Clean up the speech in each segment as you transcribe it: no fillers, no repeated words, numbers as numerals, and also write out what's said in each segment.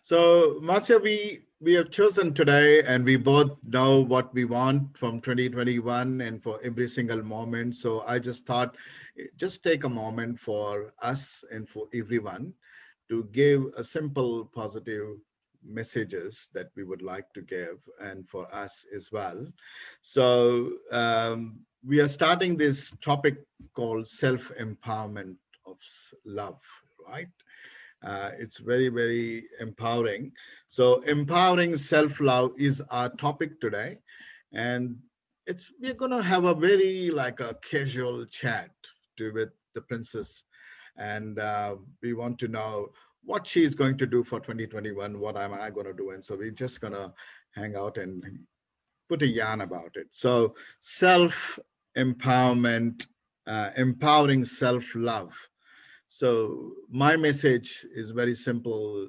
So, Marcia, we have chosen today, and we both know what we want from 2021 and for every single moment. So, I just thought, just take a moment for us and for everyone to give a simple positive messages that we would like to give, and for us as well. So, we are starting this topic called self empowerment of love, right? It's very, very empowering. So, empowering self love is our topic today. And we're going to have a very like a casual chat with the princess. And we want to know what she's going to do for 2021. What am I going to do? And so we're just going to hang out and put a yarn about it. So, self empowerment, empowering self love. So my message is very simple,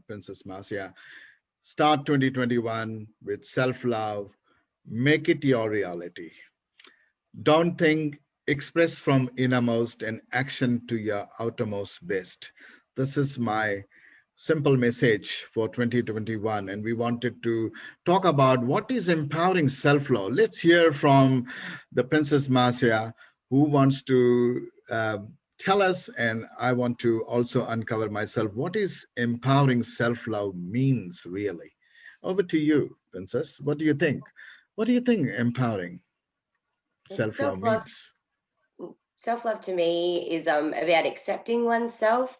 Princess Marcia. Start 2021 with self-love. Make it your reality. Don't think, express from innermost and action to your outermost best. This is my simple message for 2021. And we wanted to talk about what is empowering self-love. Let's hear from the Princess Marcia, who wants to tell us, and I want to also uncover myself, what is empowering self-love means really. Over to you, Princess. What do you think? What do you think empowering self-love Self-love, means? self-love to me is about accepting oneself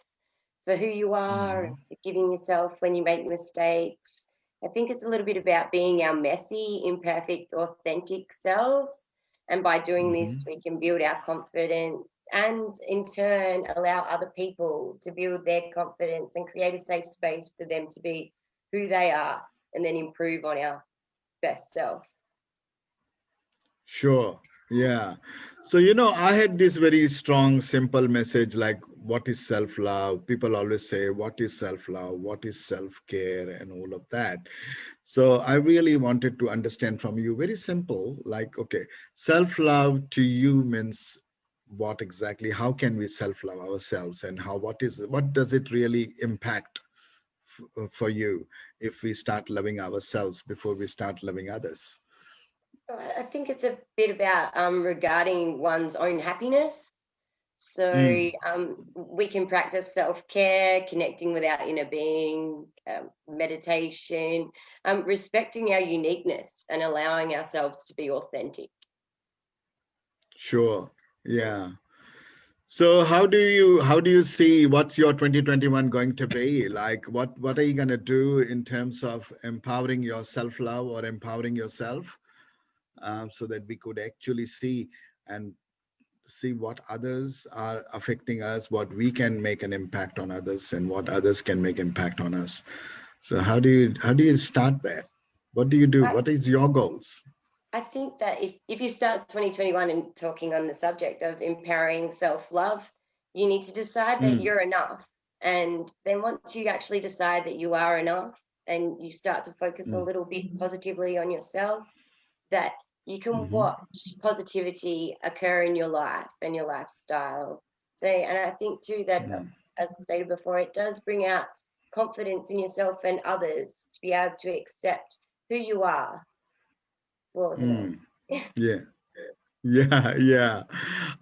for who you are, and Mhm, forgiving yourself when you make mistakes. I think it's a little bit about being our messy, imperfect, authentic selves. And by doing this, mhm. we can build our confidence and in turn allow other people to build their confidence and create a safe space for them to be who they are and then improve on our best self. Sure. Yeah. So, I had this very strong, simple message like, what is self love? People always say, what is self love? What is self care? And all of that. So, I really wanted to understand from you, very simple, like, okay, self love to you means what exactly? How can we self love ourselves? And what does it really impact for you if we start loving ourselves before we start loving others? I think it's a bit about regarding one's own happiness. So Mm, we can practice self-care, connecting with our inner being, meditation, respecting our uniqueness and allowing ourselves to be authentic. sure. Yeah. So how do you see what's your 2021 going to be? Like what are you going to do in terms of empowering your self-love or empowering yourself, so that we could actually and see what others are affecting us, what we can make an impact on others, and what others can make impact on us. So how do you start that? What do you do? I, What is your goals? I think that if you start 2021 and talking on the subject of empowering self-love, you need to decide that Mm, you're enough. And then once you actually decide that you are enough and you start to focus a mm, little bit positively on yourself, that you can mhm, watch positivity occur in your life and your lifestyle. So, and I think too that, mm, as stated before, it does bring out confidence in yourself and others to be able to accept who you are, flaws and all. mm. Yeah. Yeah, yeah.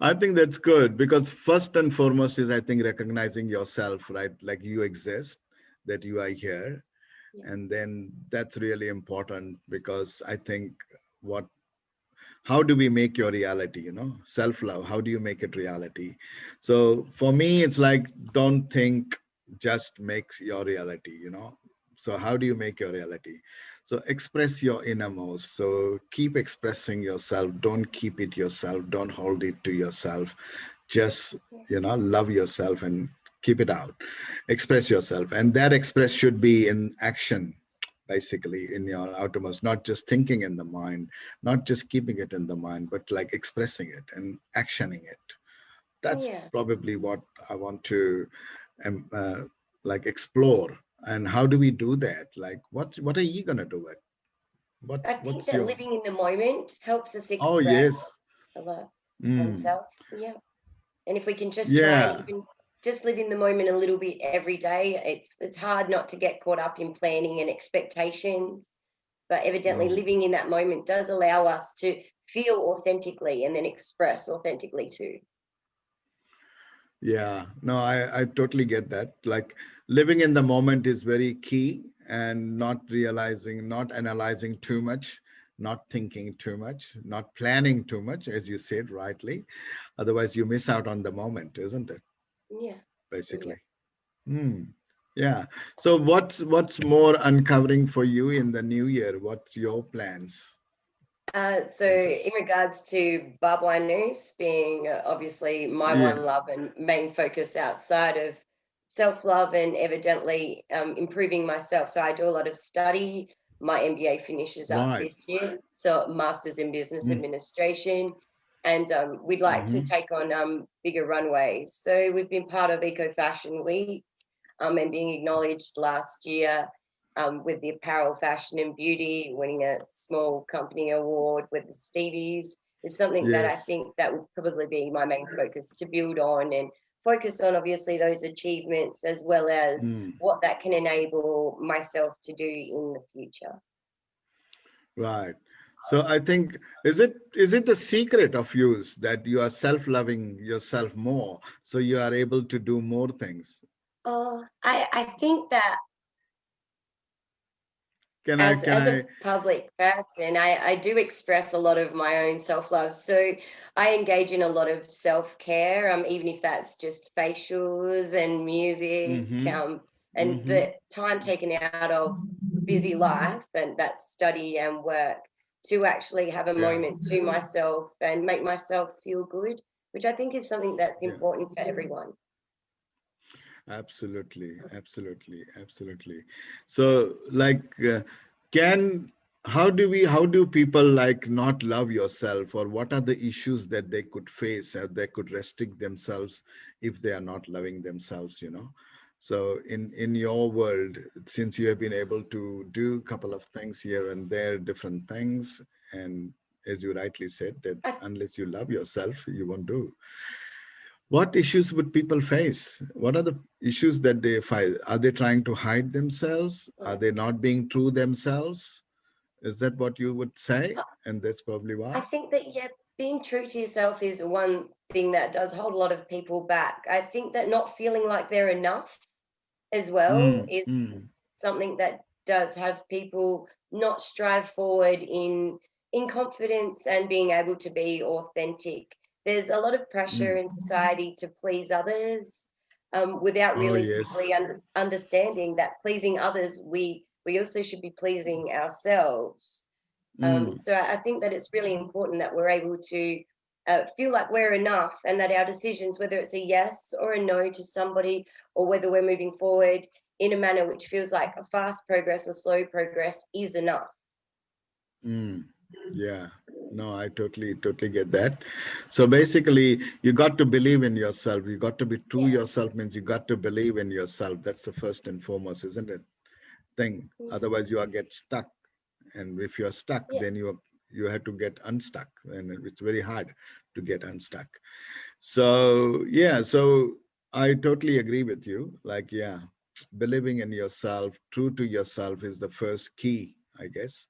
I think that's good because first and foremost is I think recognizing yourself, right? Like you exist, that you are here. Yeah. And then that's really important because I think what how do we make your reality, self-love, how do you make it reality? So for me it's like don't think, just makes your reality, so how do you make your reality? So express your innermost, so keep expressing yourself, don't keep it yourself, don't hold it to yourself, just love yourself and keep it out, express yourself, and that express should be in action, basically in your outermost, not just thinking in the mind, not just keeping it in the mind, but like expressing it and actioning it. That's Yeah. probably what I want to um, uh, like explore. And how do we do that? Like, what are you gonna do it? I think What's that your? living in the moment helps us Oh express yes, a lot mm, oneself. Yeah. And if we can just try and yeah, even just live in the moment a little bit every day. It's hard not to get caught up in planning and expectations, but evidently No. living in that moment does allow us to feel authentically and then express authentically too. Yeah, no, I totally get that. Like living in the moment is very key, and not realizing, not analyzing too much, not thinking too much, not planning too much, as you said rightly. Otherwise, you miss out on the moment, isn't it? Yeah. Yeah. Basically. Hmm. Yeah. So what's more uncovering for you in the new year? What's your plans, So in Princess? regards to Barbwine Noose being obviously my Yeah. one love and main focus outside of self-love and evidently improving myself. So I do a lot of study. My MBA finishes up Right. this year, so Masters in Business Mm. Administration, and we'd like to Mm-hmm. take on bigger runways. So we've been part of Eco Fashion Week and being acknowledged last year with the apparel, fashion, and beauty, winning a small company award with the Stevies is something that I Yes. think that would probably be my main focus to build on and focus on obviously those achievements as well as Mm. what that can enable myself to do in the future. Right. So I think, is it a secret of yours that you are self-loving yourself more, so you are able to do more things? I think that Can I as can as a I public person, I do express a lot of my own self-love. So I engage in a lot of self-care, even if that's just facials and music, mm-hmm, and mm-hmm. the time taken out of busy life and that study and work to actually have a Yeah, moment to myself and make myself feel good, which I think is something that's yeah. important for everyone. Absolutely, absolutely, absolutely. So, like, can how do people like not love yourself, or what are the issues that they could face, or they could restrict themselves if they are not loving themselves, you know? So, in your world, since you have been able to do a couple of things here and there, different things, and as you rightly said, that I, unless you love yourself, you won't do. What issues would people face? What are the issues that they face? Are they trying to hide themselves? Are they not being true themselves? Is that what you would say? And that's probably I why. think that, yeah, being true to yourself is one thing that does hold a lot of people back. I think that not feeling like they're enough as well Mm, is mm, something that does have people not strive forward in confidence and being able to be authentic. There's a lot of pressure mm. in society to please others without Oh, realistically yes. understanding that pleasing others, we also should be pleasing ourselves. Mm, So I think that it's really important that we're able to feel like we're enough and that our decisions, whether it's a yes or a no to somebody, or whether we're moving forward in a manner which feels like a fast progress or slow progress, is enough. mm. Yeah. No, I totally get that. So basically, you got to believe in yourself. You got to be true Yeah. yourself means you got to believe in yourself. That's the first and foremost, isn't it? Thing. Yeah. Otherwise, you are get stuck. And if you're stuck, then Yes. you have to get unstuck, and it's very hard to get unstuck. So yeah, so I totally agree with you. Like, yeah, believing in yourself, true to yourself is the first key, I guess.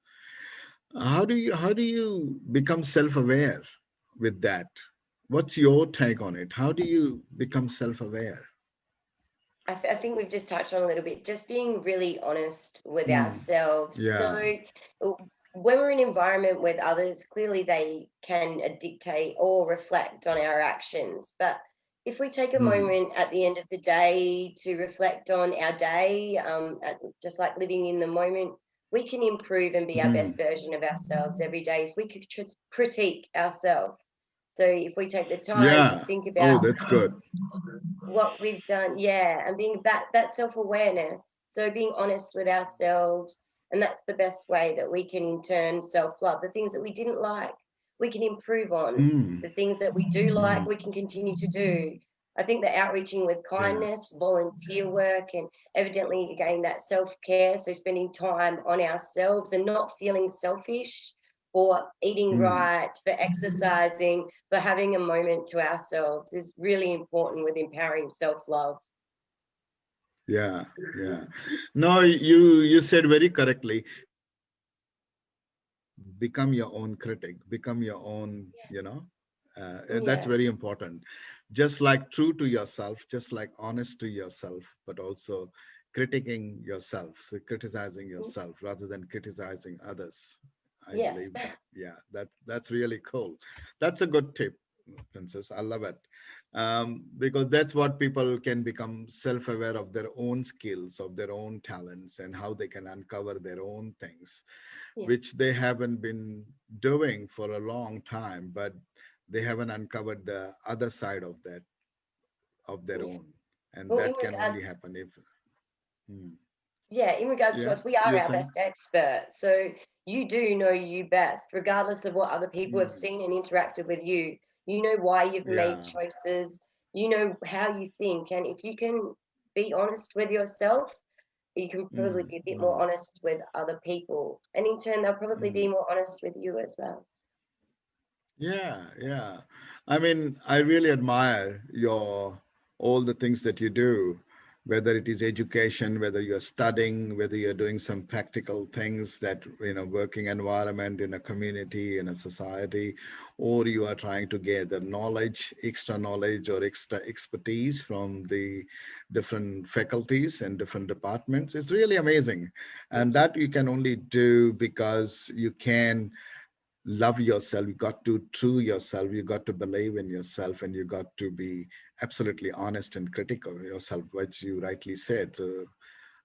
How do you become self-aware with that? What's your take on it? How do you become self-aware? I think we've just touched on a little bit, just being really honest with Mm, ourselves. yeah. So when we're in an environment with others, clearly they can dictate or reflect on our actions. But if we take a Mm, moment at the end of the day to reflect on our day, just like living in the moment, we can improve and be our best mm, version of ourselves every day if we could critique ourselves. So if we take the time to yeah. think Oh, about that's good. what we've done, yeah, and being that self-awareness, so being honest with ourselves, and that's the best way that we can in turn self-love. The things that we didn't like, we can improve on. Mm, The things that we do like, mm, we can continue to do. I think that outreaching with yeah. kindness, volunteer work, and evidently again that self-care, so spending time on ourselves and not feeling selfish for eating Mm. right, for exercising, for having a moment to ourselves is really important with empowering self-love. Yeah, yeah. No, you said very correctly. Become your own critic, become your own, that's Yeah, very important. Just like true to yourself, just like honest to yourself, but also critiquing yourself, so criticizing yourself rather than criticizing others. I yes. believe that. Yeah, that's really cool. That's a good tip, Princess. I love it. Because that's what people can become self-aware of their own skills, of their own talents, and how they can uncover their own things Yeah, which they haven't been doing for a long time, but they haven't uncovered the other side of that, of their yeah. own. And Well, in that can only regards, happen if, hmm, yeah, in regards to yeah, us, we are you're our saying? best expert. So you do know you best, regardless of what other people have Hmm, seen and interacted with you. You know why you've made yeah. choices. You know how you think, and if you can be honest with yourself, you can probably Hmm, be a bit hmm, more honest with other people, and in turn, they'll probably hmm. be more honest with you as well. Yeah, yeah. I mean, I really admire your all the things that you do, whether it is education, whether you're studying, whether you're doing some practical things that, working environment in a community, in a society, or you are trying to gather knowledge or extra expertise from the different faculties and different departments. It's really amazing. And Thank you. that you can only do because you can love yourself, you got to true yourself, you got to believe in yourself, and you got to be absolutely honest and critical of yourself, which you rightly said. So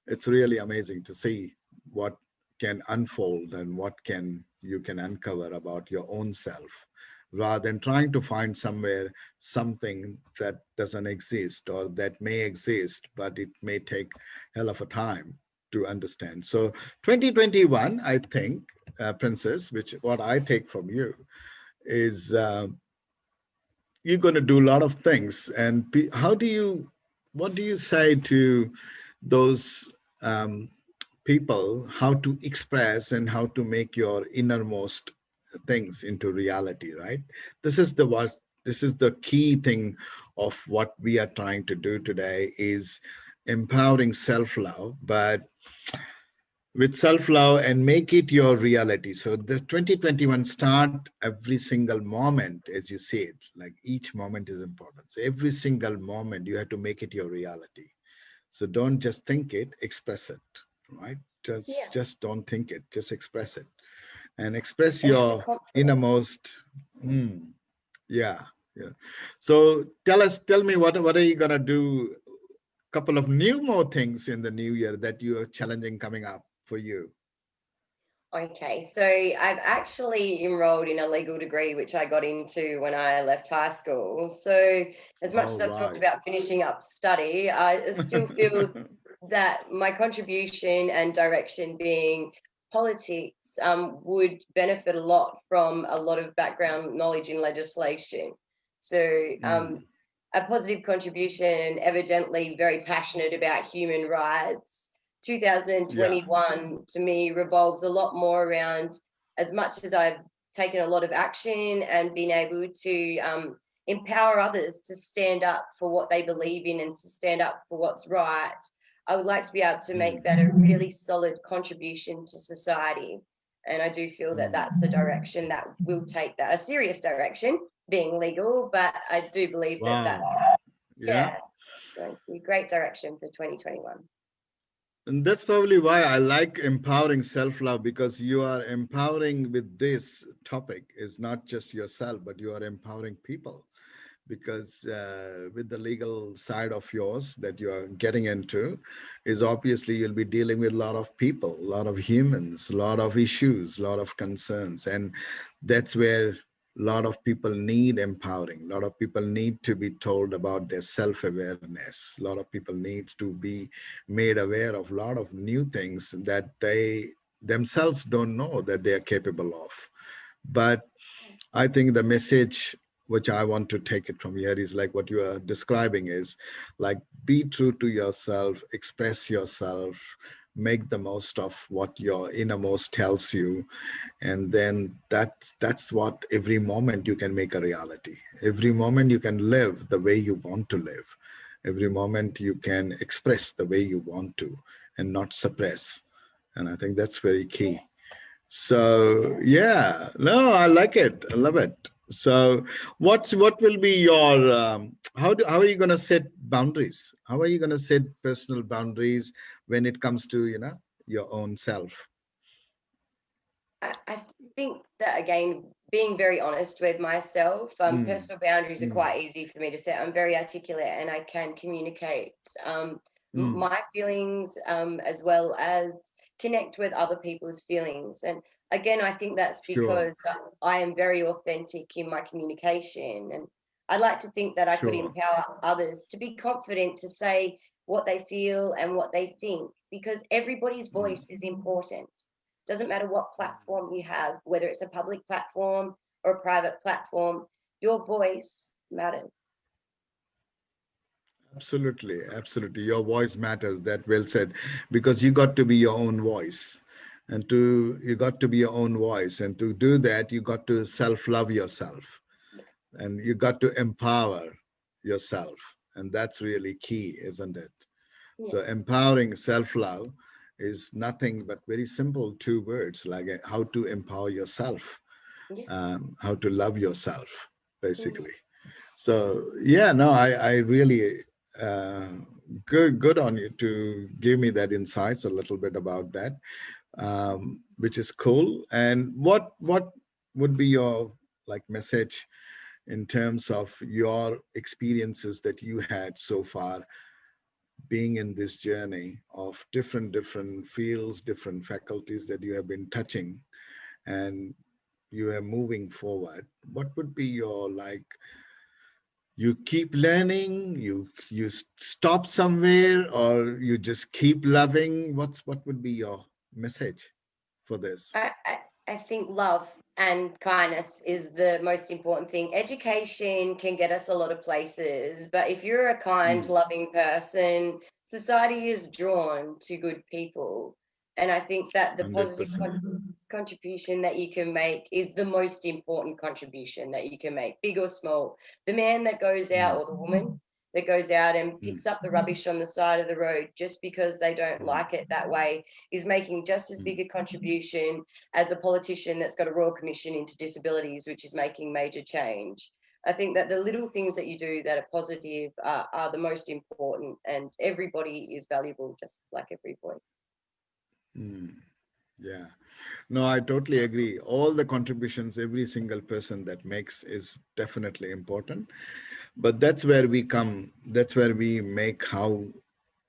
it's really amazing to see what can unfold and what can you can uncover about your own self rather than trying to find somewhere something that doesn't exist or that may exist but it may take hell of a time to understand. So 2021, I think, Princess, which what I take from you is you're going to do a lot of things. And how do you, what do you say to those people, how to express and how to make your innermost things into reality, right? This is the what, this is the key thing of what we are trying to do today is empowering self-love, but with self-love and make it your reality. So the 2021 start every single moment, as you said, like each moment is important. So every single moment you have to make it your reality. So don't just think it, express it, right? Just Yeah, just don't think it, just express it. And express and have the your confidence. innermost. Mm, yeah, yeah. So tell me what are you gonna do? Couple of new more things in the new year that you are challenging coming up for you. Okay, so I've actually enrolled in a legal degree, which I got into when I left high school. So, as much All as I've talked right. about finishing up study, I still feel that my contribution and direction being politics would benefit a lot from a lot of background knowledge in legislation. So, Mm, a positive contribution, evidently very passionate about human rights. yeah. 2021 to me revolves a lot more around, as much as I've taken a lot of action and been able to empower others to stand up for what they believe in and to stand up for what's right. I would like to be able to make Mm, that a really solid contribution to society. And I do feel that mm. that's a direction that will take that, a serious direction, being legal. But I do believe that Wow. that's, Yeah. yeah, going to be a great direction for 2021. And that's probably why I like empowering self-love because you are empowering with this topic is not just yourself, but you are empowering people. Because with the legal side of yours that you are getting into is obviously you'll be dealing with a lot of people, a lot of humans, a lot of issues, a lot of concerns, and that's where a lot of people need empowering. A lot of people need to be told about their self-awareness. A lot of people need to be made aware of a lot of new things that they themselves don't know that they are capable of. But I think the message which I want to take it from here is like what you are describing is like be true to yourself, express yourself, make the most of what your innermost tells you, and then that's what every moment you can make a reality. Every moment you can live the way you want to live. Every moment you can express the way you want to and not suppress. And I think that's very key. So yeah, no, I like it. I love it. So what will be your how are you going to set boundaries? How are you going to set personal boundaries when it comes to, your own self? I think that, again, being very honest with myself, Mm, personal boundaries are mm, quite easy for me to set. I'm very articulate and I can communicate mm. my feelings, as well as connect with other people's feelings. And again, I think that's Sure, because I am very authentic in my communication. And I'd like to think that I could sure. empower others to be confident to say what they feel and what they think, because everybody's Mm. voice is important. Doesn't matter what platform you have, whether it's a public platform or a private platform, your voice matters. Absolutely, absolutely. Your voice matters. That well said, because you got to be your own voice, and to you got to be your own voice, and to do that, you got to self-love yourself, Yeah, and you got to empower yourself, and that's really key, isn't it? yeah, So empowering self-love is nothing but very simple two words, like how to empower yourself, yeah, how to love yourself, yeah. basically. So yeah, no, I really uh, good on you to give me that insights a little bit about that, which is cool. And what would be your like message in terms of your experiences that you had so far, being in this journey of different fields, different faculties that you have been touching, and you are moving forward? What would be your like, you keep learning, you stop somewhere, or you just keep loving? What would be your message for this? I think love and kindness is the most important thing. Education can get us a lot of places, but if you're a kind, Mm, loving person, society is drawn to good people. And I think that the positive 100%. contribution that you can make is the most important contribution that you can make, big or small. The man that goes out, Mm, or the woman that goes out and mm, picks up the rubbish on the side of the road just because they don't mm, like it that way, is making just as mm. big a contribution as a politician that's got a royal commission into disabilities, which is making major change. I think that the little things that you do that are positive are the most important, and everybody is valuable, just like every voice. Mm. Yeah. No, I totally agree. All the contributions every single person that makes is definitely important. But that's where we make how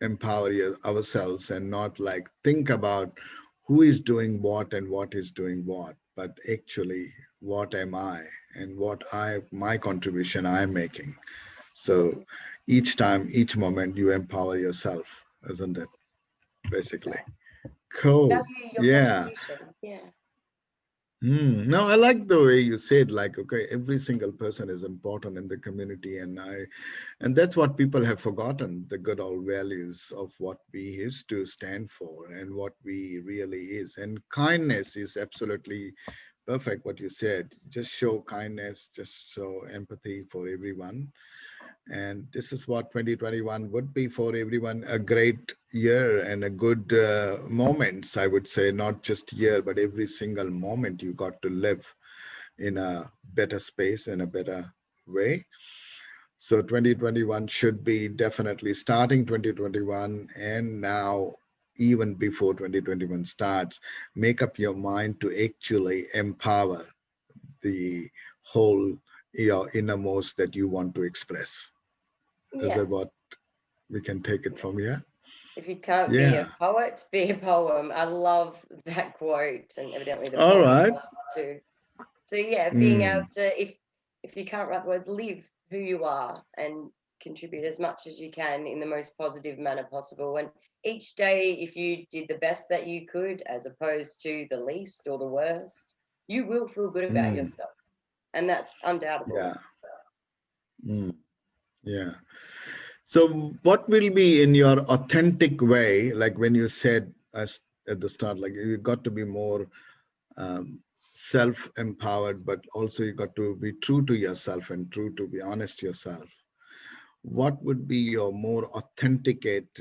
empower ourselves, and not like think about who is doing what and what is doing what, but actually what am I, and my contribution I'm making. So each time, each moment, you empower yourself, isn't it? That's Basically. right. Cool. Value your Yeah. contribution. Yeah. No, I like the way you said, like, okay, every single person is important in the community, and that's what people have forgotten, the good old values of what we used to stand for and what we really is. And kindness is absolutely perfect. What you said, just show kindness, just show empathy for everyone, and this is what 2021 would be for everyone, a great year and a good moments, I would say, not just year, but every single moment you got to live in a better space, in a better way. So 2021 should be definitely starting 2021, and now even before 2021 starts, make up your mind to actually empower the whole, your innermost that you want to express. Is that Yes. what we can take it Yeah. from here? If you can't be a Yeah. poet, be a poem. I love that quote, and evidently the All poet right. loves it too. So yeah, being able Mm, to, if you can't write the words, live who you are and contribute as much as you can in the most positive manner possible. And each day, if you did the best that you could, as opposed to the least or the worst, you will feel good about mm, yourself, and that's undoubtable. yeah. Mm, yeah. So, what will be in your authentic way, like when you said as at the start, like you got to be more um, self-empowered, but also you got to be true to yourself and true to be honest yourself. What would be your more authenticate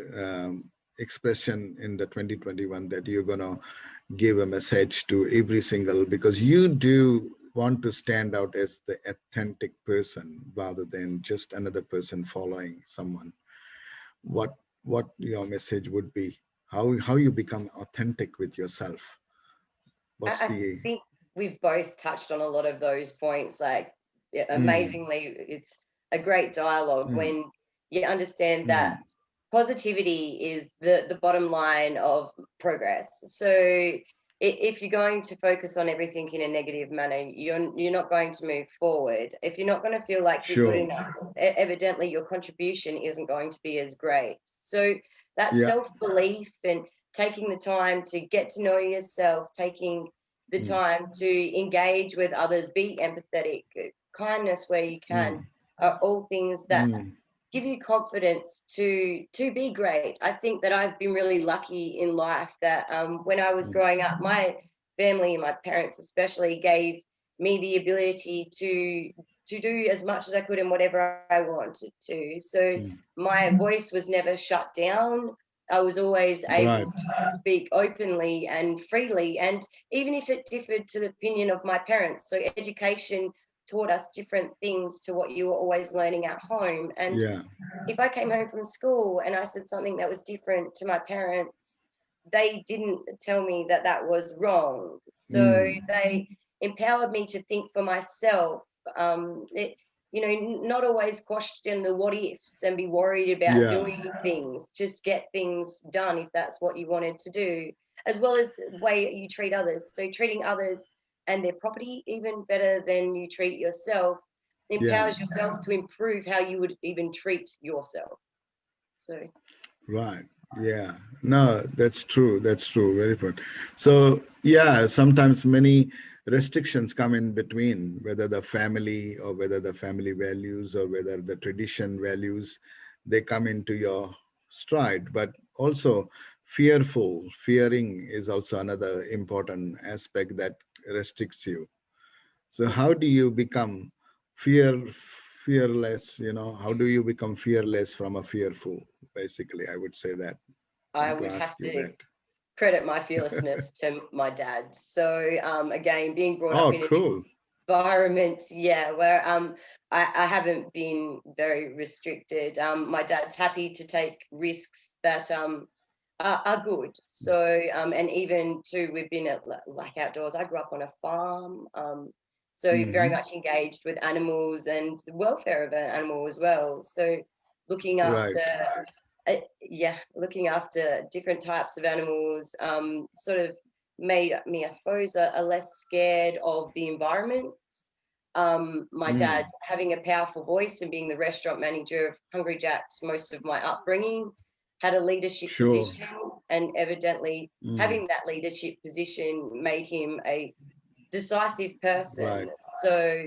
expression in the 2021 that you're gonna give a message to every single, because you do want to stand out as the authentic person rather than just another person following someone. What your message would be, how you become authentic with yourself? What's I the think we've both touched on a lot of those points. Like, yeah, mm, amazingly, it's a great dialogue mm, when you understand that mm, positivity is the bottom line of progress. So if you're going to focus on everything in a negative manner, you're not going to move forward. If you're not going to feel like you're good sure, enough, evidently your contribution isn't going to be as great. So that yeah, self-belief and taking the time to get to know yourself, taking the mm, time to engage with others, be empathetic, kindness where you can, mm, are all things that mm, give you confidence to be great. I think that I've been really lucky in life that when I was mm, growing up, my family and my parents especially gave me the ability to do as much as I could and whatever I wanted to. So mm. my voice was never shut down. I was always Right. able to speak openly and freely, and even if it differed to the opinion of my parents. So education taught us different things to what you were always learning at home. And Yeah. if I came home from school and I said something that was different to my parents, they didn't tell me that that was wrong. So Mm. they empowered me to think for myself. Not always question the what ifs and be worried about Yeah. doing things. Just get things done if that's what you wanted to do, as well as the way you treat others. So treating others and their property even better than you treat yourself Yeah. empowers yourself to improve how you would even treat yourself. So Right. Yeah. No, that's true. That's true. Very good. So, yeah, sometimes many restrictions come in between, whether the family or whether the family values or whether the tradition values, they come into your stride. But also, fearing is also another important aspect that restricts you. So how do you become fearless? How do you become fearless from a fearful? Basically, I would say that. I Want to would ask have you to that. credit my fearlessness to my dad. So again, being brought up Oh, in an cool. environment, yeah, where I haven't been very restricted. My dad's happy to take risks that are good. So and even too, we've been at like outdoors. I grew up on a farm, so very Hmm. much engaged with animals and the welfare of an animal as well. So looking after. Right. Yeah, looking after different types of animals sort of made me, I suppose, a less scared of the environment. My dad Mm. having a powerful voice and being the restaurant manager of Hungry Jack's most of my upbringing had a leadership Sure. position, and evidently Mm. having that leadership position made him a decisive person. Right. So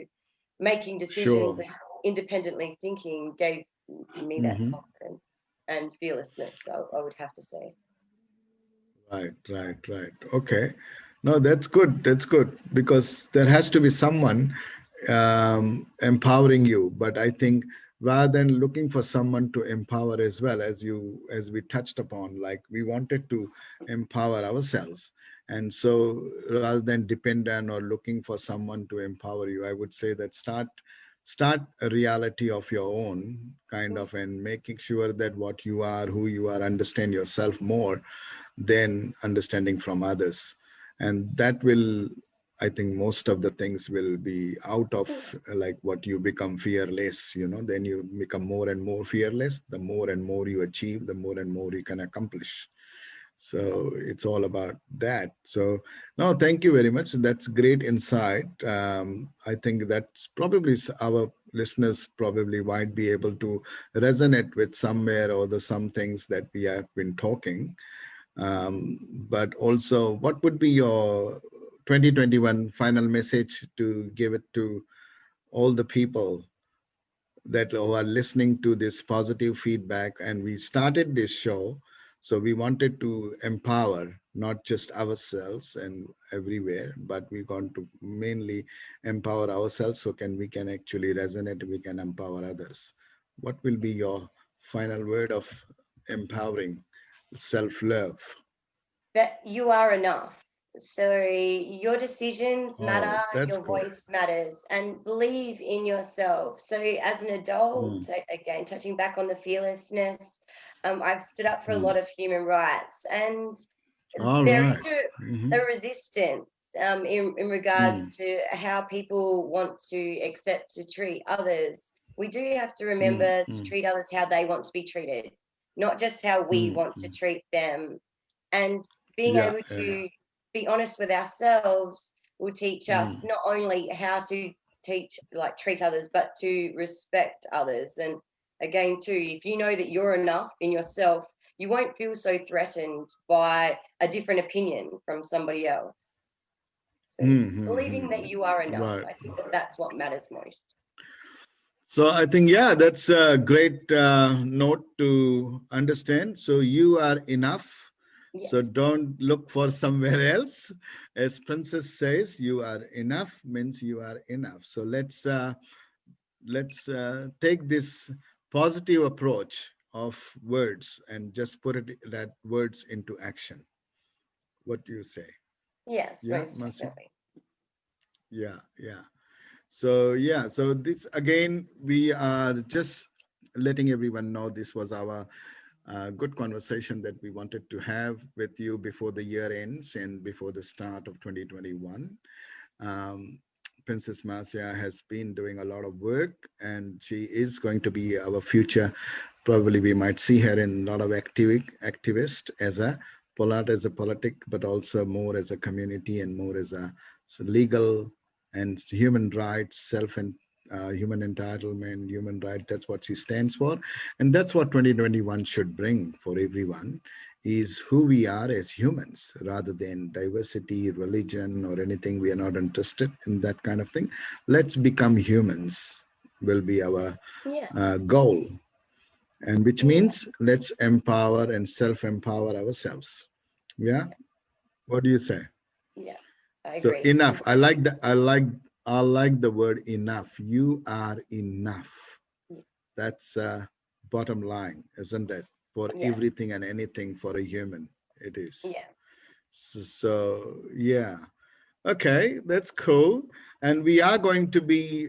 making decisions Sure. and independently thinking gave me that Hmm. confidence and fearlessness, I would have to say. Right. Right. Right. Okay. No, that's good. That's good because there has to be someone empowering you. But I think rather than looking for someone to empower as well, as we touched upon, like we wanted to empower ourselves. And so rather than dependent or looking for someone to empower you, I would say that start a reality of your own kind of, and making sure that what you are, who you are, understand yourself more than understanding from others. And that will, I think most of the things will be out of like what you become fearless, then you become more and more fearless. The more and more you achieve, the more and more you can accomplish. So it's all about that. So no, thank you very much. That's great insight. I think that's probably our listeners probably might be able to resonate with somewhere or the some things that we have been talking. But also, what would be your 2021 final message to give it to all the people that are listening to this positive feedback? And we started this show. So we wanted to empower not just ourselves and everywhere, but we want to mainly empower ourselves so can we can actually resonate, we can empower others. What will be your final word of empowering self-love? That you are enough. So your decisions Oh, matter, that's your good. voice matters, and believe in yourself. So as an adult, Mm, again, touching back on the fearlessness, I've stood up for a lot mm. of human rights, and All there right. is Mm-hmm. a resistance in regards Mm, to how people want to accept to treat others. We do have to mm, remember to mm, treat others how they want to be treated, not just how we mm, want to mm. treat them. And being Yeah, able yeah. to be honest with ourselves will teach us Mm, not only how to teach, like treat others, but to respect others. And again, too, if you know that you're enough in yourself, you won't feel so threatened by a different opinion from somebody else. So mm, mm, believing that mm. you are enough, Right. I think that that's what matters most. So I think, yeah, that's a great note to understand. So you are enough. So Yes. don't look for somewhere else. As Princess says, you are enough means you are enough. So let's take this positive approach of words and just put it that words into action. What do you say? Yes, Yeah, most Marcia? definitely. Yeah, yeah. So yeah, so this again, we are just letting everyone know this was our good conversation that we wanted to have with you before the year ends and before the start of 2021. Um, Princess Marcia has been doing a lot of work, and she is going to be our future. Probably we might see her in a lot of activist as a not as a politic, but also more as a community and more as a legal and human rights, self and human entitlement, human right. That's what she stands for, and that's what 2021 should bring for everyone is who we are as humans rather than diversity, religion, or anything. We are not interested in that kind of thing. Let's become humans, will be our Yeah, goal. And which yeah, means let's empower and self empower ourselves. Yeah. What do you say? yeah. I So agree enough. completely. I like the word enough. You are enough. Yeah. That's bottom line, isn't it? For Yes. everything and anything for a human, it is. Yeah. So yeah. Okay, that's cool. And we are going to be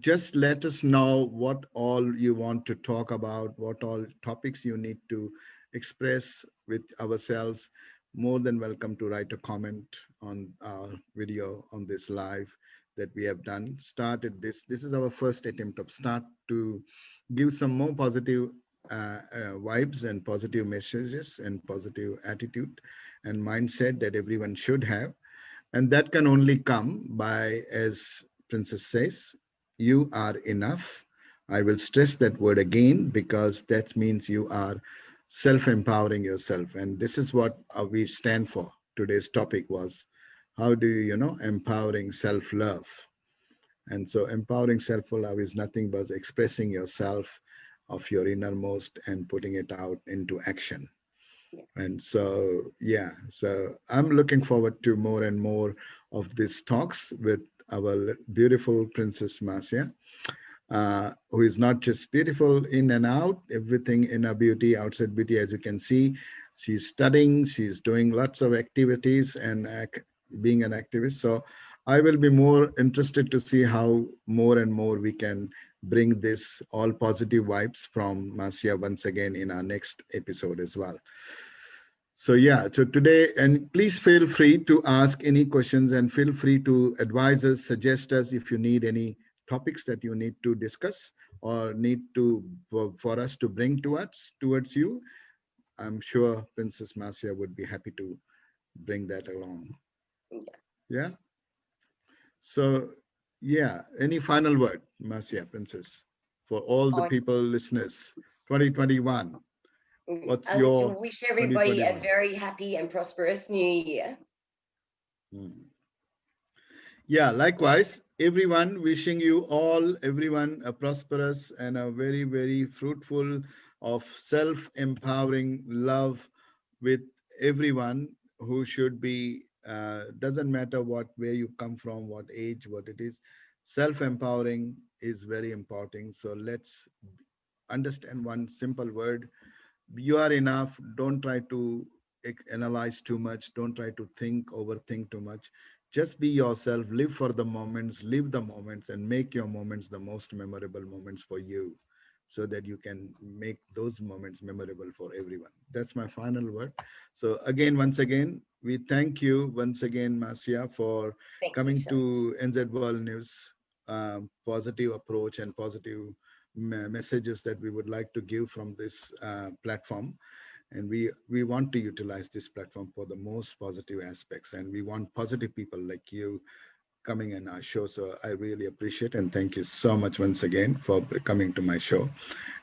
just let us know what all you want to talk about, what all topics you need to express with ourselves. More than welcome to write a comment on our video on this live that we have done. Started this. This is our first attempt of start to give some more positive vibes and positive messages and positive attitude and mindset that everyone should have, and that can only come by, as Princess says, you are enough. I will stress that word again because that means you are self empowering yourself. And this is what we stand for. Today's topic was how do you empowering self love. And so, empowering self love is nothing but expressing yourself of your innermost and putting it out into action. Yeah. And so, yeah, so I'm looking forward to more and more of these talks with our beautiful Princess Marcia, who is not just beautiful in and out, everything in her beauty, outside beauty, as you can see. She's studying, she's doing lots of activities and being an activist. So I will be more interested to see how more and more we can bring this all positive vibes from Marcia once again in our next episode as well. So yeah, so today, and please feel free to ask any questions and feel free to advise us, suggest us if you need any topics that you need to discuss or need to for us to bring towards you. I'm sure Princess Marcia would be happy to bring that along. Yes. Yeah. So yeah, any final word, Marcia, Princess, for all the On people listeners, 2021. What's I your wish everybody a 2021? very happy and prosperous new year. Hmm. Yeah, likewise, everyone, wishing you all, everyone, a prosperous and a very, very fruitful of self-empowering love with everyone who should be, doesn't matter what, where you come from, what age, what it is. Self-empowering is very important. So let's understand one simple word: you are enough. Don't try to analyze too much. Don't try to think, overthink too much. Just be yourself, live for the moments, live the moments, and make your moments the most memorable moments for you, so that you can make those moments memorable for everyone. That's my final word. So again, once again, we thank you once again, Marcia, for Thank you, coming Shailesh. to NZ World News. Positive approach and positive messages that we would like to give from this platform, and we want to utilize this platform for the most positive aspects, and we want positive people like you coming in our show. So I really appreciate and thank you so much once again for coming to my show.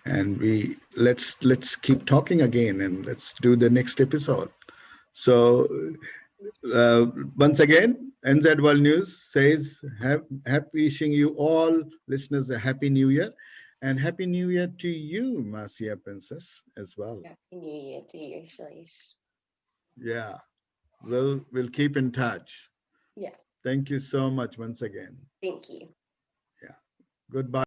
And we let's keep talking again, and let's do the next episode. So uh, once again, NZ World News says, happy wishing you all listeners a happy new year, and happy new year to you, Marcia Princess, as well. Happy New Year to you, Shailesh. Yeah, we'll keep in touch. Yes, Thank you so much once again. thank you. Yeah, goodbye.